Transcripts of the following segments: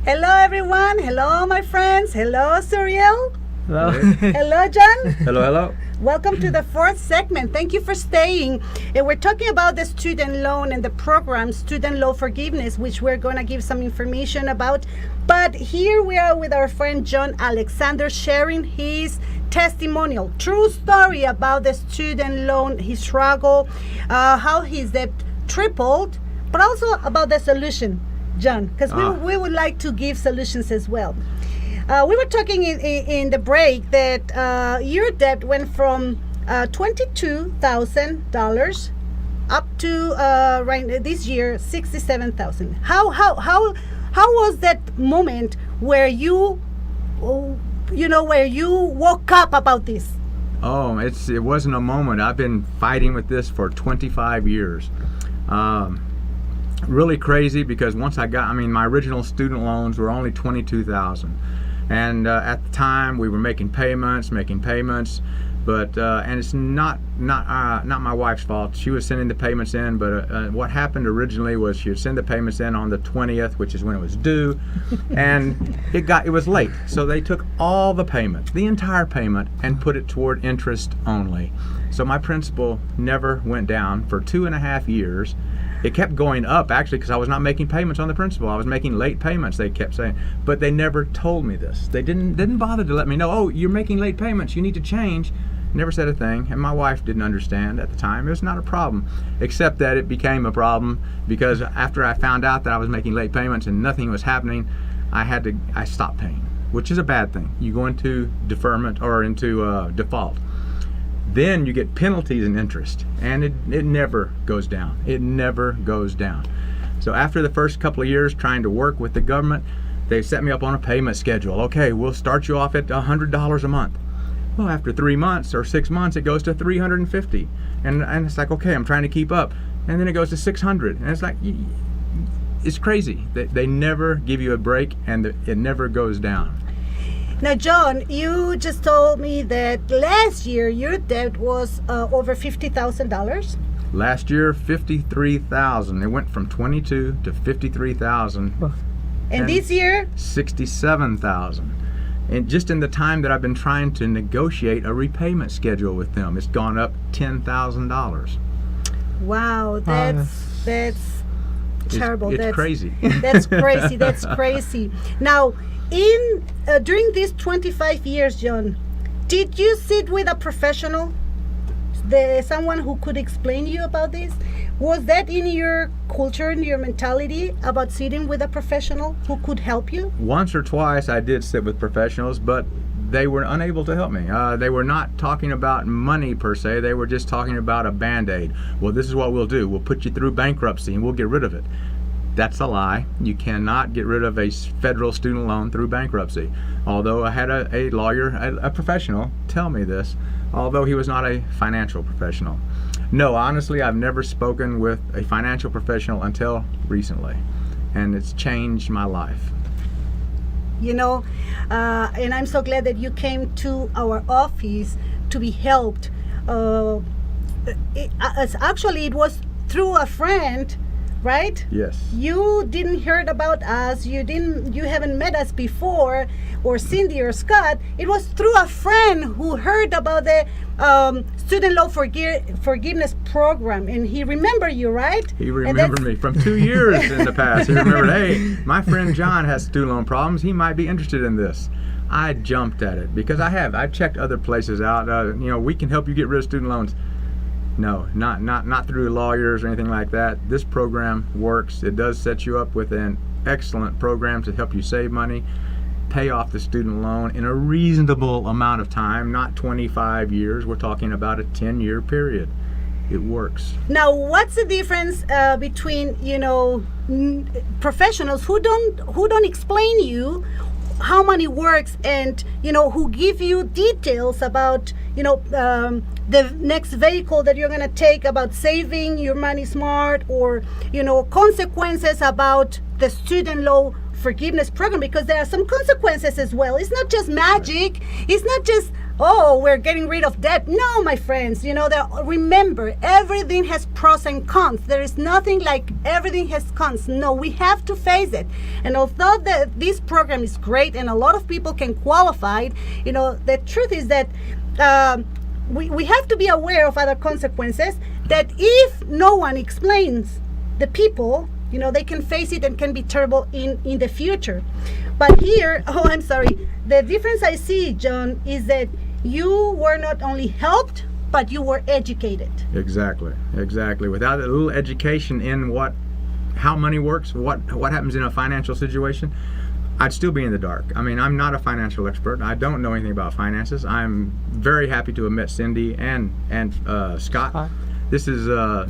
Hello, everyone. Hello, my friends. Hello, Suriel. Hello. Hello, John. Hello, hello. Welcome to the fourth segment. Thank you for staying. And we're talking about the student loan and the program, student loan forgiveness, which we're going to give some information about. But here we are with our friend John Alexander sharing his testimonial, true story about the student loan, his struggle, how his debt tripled, but also about the solution, John, because we would like to give solutions as well. We were talking in the break that your debt went from $22,000 up to right this year $67,000. How was that moment where you where you woke up about this? Oh, it wasn't a moment. I've been fighting with this for 25 years. Really crazy because once my original student loans were only $22,000. And at the time we were making payments, but and it's not my wife's fault. She was sending the payments in, but what happened originally was she would send the payments in on the 20th, which is when it was due, and it was late. So they took all the payment, the entire payment, and put it toward interest only. So my principal never went down for 2.5 years. It kept going up, actually, because I was not making payments on the principal. I was making late payments, they kept saying. But they never told me this. They didn't bother to let me know, oh, you're making late payments, you need to change. Never said a thing, and my wife didn't understand at the time. It was not a problem, except that it became a problem because after I found out that I was making late payments and nothing was happening, I stopped paying, which is a bad thing. You go into deferment or into default. Then you get penalties and interest, and it never goes down. It never goes down. So after the first couple of years trying to work with the government, they set me up on a payment schedule. Okay, we'll start you off at $100 a month. Well, after 3 months or 6 months, it goes to $350, and it's like, okay, I'm trying to keep up, and then it goes to $600, and it's like, it's crazy. They never give you a break, and it never goes down. Now, John, you just told me that last year your debt was over $50,000. Last year, $53,000. It went from $22,000 to $53,000. And this year? $67,000. And just in the time that I've been trying to negotiate a repayment schedule with them, it's gone up $10,000. Wow, that's terrible. It's crazy. That's crazy. That's crazy. Now, during these 25 years, John, did you sit with a professional, someone who could explain to you about this? Was that in your culture, in your mentality about sitting with a professional who could help you? Once or twice I did sit with professionals, but they were unable to help me. They were not talking about money per se. They were just talking about a Band-Aid. Well, this is what we'll do. We'll put you through bankruptcy and we'll get rid of it. That's a lie. You cannot get rid of a federal student loan through bankruptcy. Although I had a lawyer, a professional, tell me this, although he was not a financial professional. No, honestly, I've never spoken with a financial professional until recently, and it's changed my life. And I'm so glad that you came to our office to be helped. It was through a friend, right? Yes. You didn't heard about us. You haven't met us before, or Cindy or Scott. It was through a friend who heard about the student loan forgiveness program, and he remembered you, right? He remembered me from 2 years in the past. He remembered, hey, my friend John has student loan problems. He might be interested in this. I jumped at it because I've checked other places out. We can help you get rid of student loans. No, not through lawyers or anything like that. This program works. It does set you up with an excellent program to help you save money, pay off the student loan in a reasonable amount of time, not 25 years. We're talking about a 10-year period. It works. Now, what's the difference between professionals who don't explain you how money works and who give you details about the next vehicle that you're going to take, about saving your money smart, or consequences about the student loan forgiveness program, because there are some consequences as well. It's not just magic. It's not just oh, we're getting rid of debt. No, my friends, remember, everything has pros and cons. There is nothing like everything has cons. No, we have to face it. And although this program is great and a lot of people can qualify, the truth is that we have to be aware of other consequences, that if no one explains the people, they can face it and can be terrible in the future. But here, I'm sorry, the difference I see, John, is that you were not only helped, but you were educated. Exactly. Without a little education in how money works, what happens in a financial situation, I'd still be in the dark. I mean, I'm not a financial expert. I don't know anything about finances. I'm very happy to have met Cindy and Scott. Hi. This is a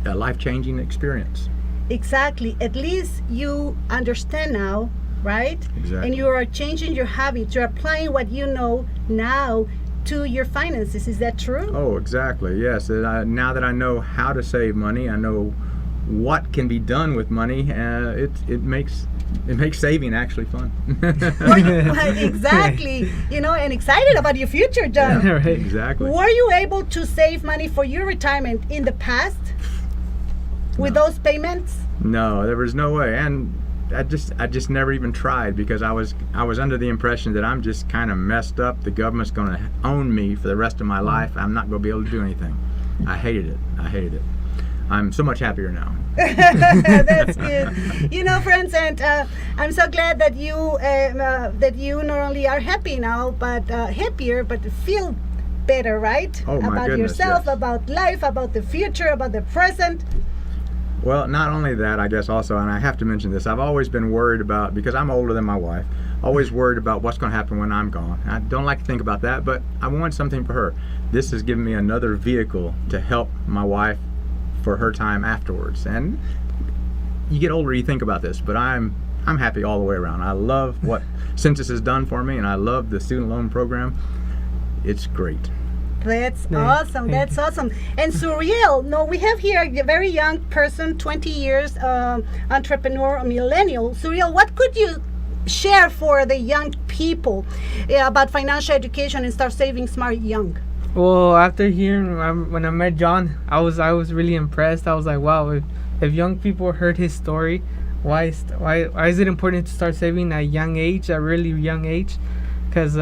life-changing experience. Exactly. At least you understand now, right? Exactly. And you are changing your habits. You're applying what you know now to your finances. Is that true? Oh, exactly. Yes. Now that I know how to save money, I know what can be done with money. It makes saving actually fun. Exactly. And excited about your future, John. Yeah, right. Exactly. Were you able to save money for your retirement in the past with those payments? No, there was no way. And I just never even tried, because I was under the impression that I'm just kind of messed up. The government's going to own me for the rest of my life. I'm not going to be able to do anything. I hated it. I'm so much happier now. That's good. Friends, and I'm so glad that you not only are happy now, but happier, but feel better, right? Oh, my about goodness, yourself, yes. about life, about the future, about the present. Well, not only that, I guess also, and I have to mention this, I've always been worried about, because I'm older than my wife, always worried about what's going to happen when I'm gone. I don't like to think about that, but I want something for her. This has given me another vehicle to help my wife for her time afterwards. And you get older, you think about this, but I'm happy all the way around. I love what Census has done for me, and I love the student loan program. It's great. That's awesome. That's awesome. And Suriel, no, we have here a very young person, 20 years, entrepreneur, a millennial. Suriel, what could you share for the young people about financial education and start saving smart young? Well, after hearing when I met John, I was really impressed. I was like, wow, if young people heard his story, why is it important to start saving at a young age, a really young age? Because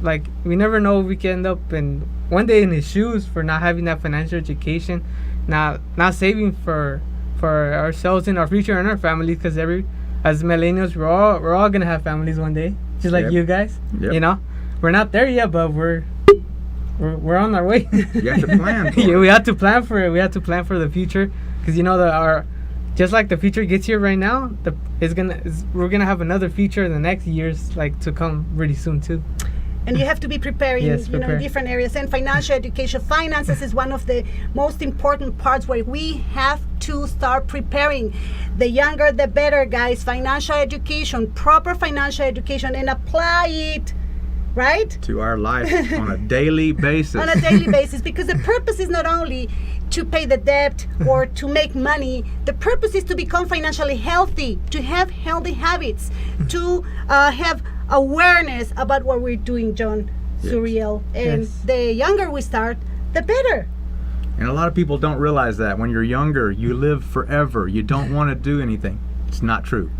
like, we never know if we can end up in one day in his shoes for not having that financial education, not saving for ourselves in our future and our families. Because as millennials, we're all gonna have families one day, just like you guys. Yep. We're not there yet, but we're on our way. You have to plan for Yeah, we have to plan for it. We have to plan for the future, because just like the future gets here right now, we're gonna have another future in the next years, like, to come really soon too. And you have to be preparing, Yes, in different areas. And financial education, finances is one of the most important parts where we have to start preparing. The younger, the better, guys. Financial education, proper financial education, and apply it, right? to our life on a daily basis. On a daily basis, because the purpose is not only to pay the debt or to make money. The purpose is to become financially healthy, to have healthy habits, to have awareness about what we're doing, John. Yes. Suriel. And Yes. the younger we start, the better. And a lot of people don't realize that when you're younger, you live forever. You don't want to do anything. It's not true.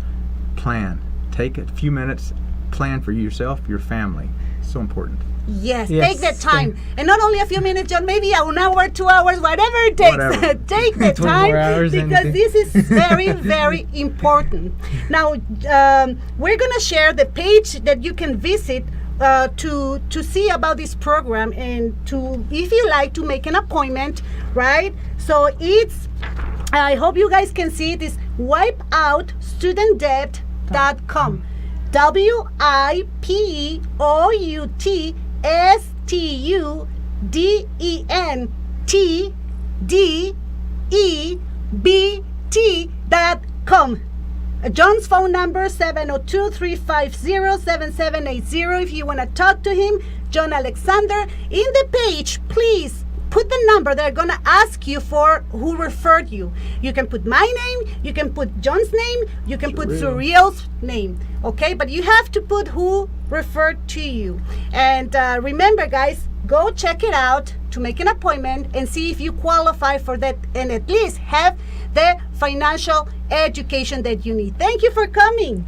Plan. Take a few minutes, plan for yourself, your family. It's so important. Yes, Yes. take that time. And not only a few minutes, John, maybe an hour, 2 hours, whatever it takes. Whatever. Take the 24 time, hours, because anything. this is very, very important. Now, we're going to share the page that you can visit to see about this program, and to, if you like, to make an appointment, right? So it's, I hope you guys can see it, is wipeoutstudentdebt.com. wipeoutstudentdebt.com. John's phone number 702-350-7780. If you want to talk to him, John Alexander. In the page, please put the number. They're going to ask you for who referred you. You can put my name, you can put John's name, you can put Suriel's name, okay? But you have to put who referred to you. And remember, guys, go check it out to make an appointment and see if you qualify for that, and at least have the financial education that you need. Thank you for coming.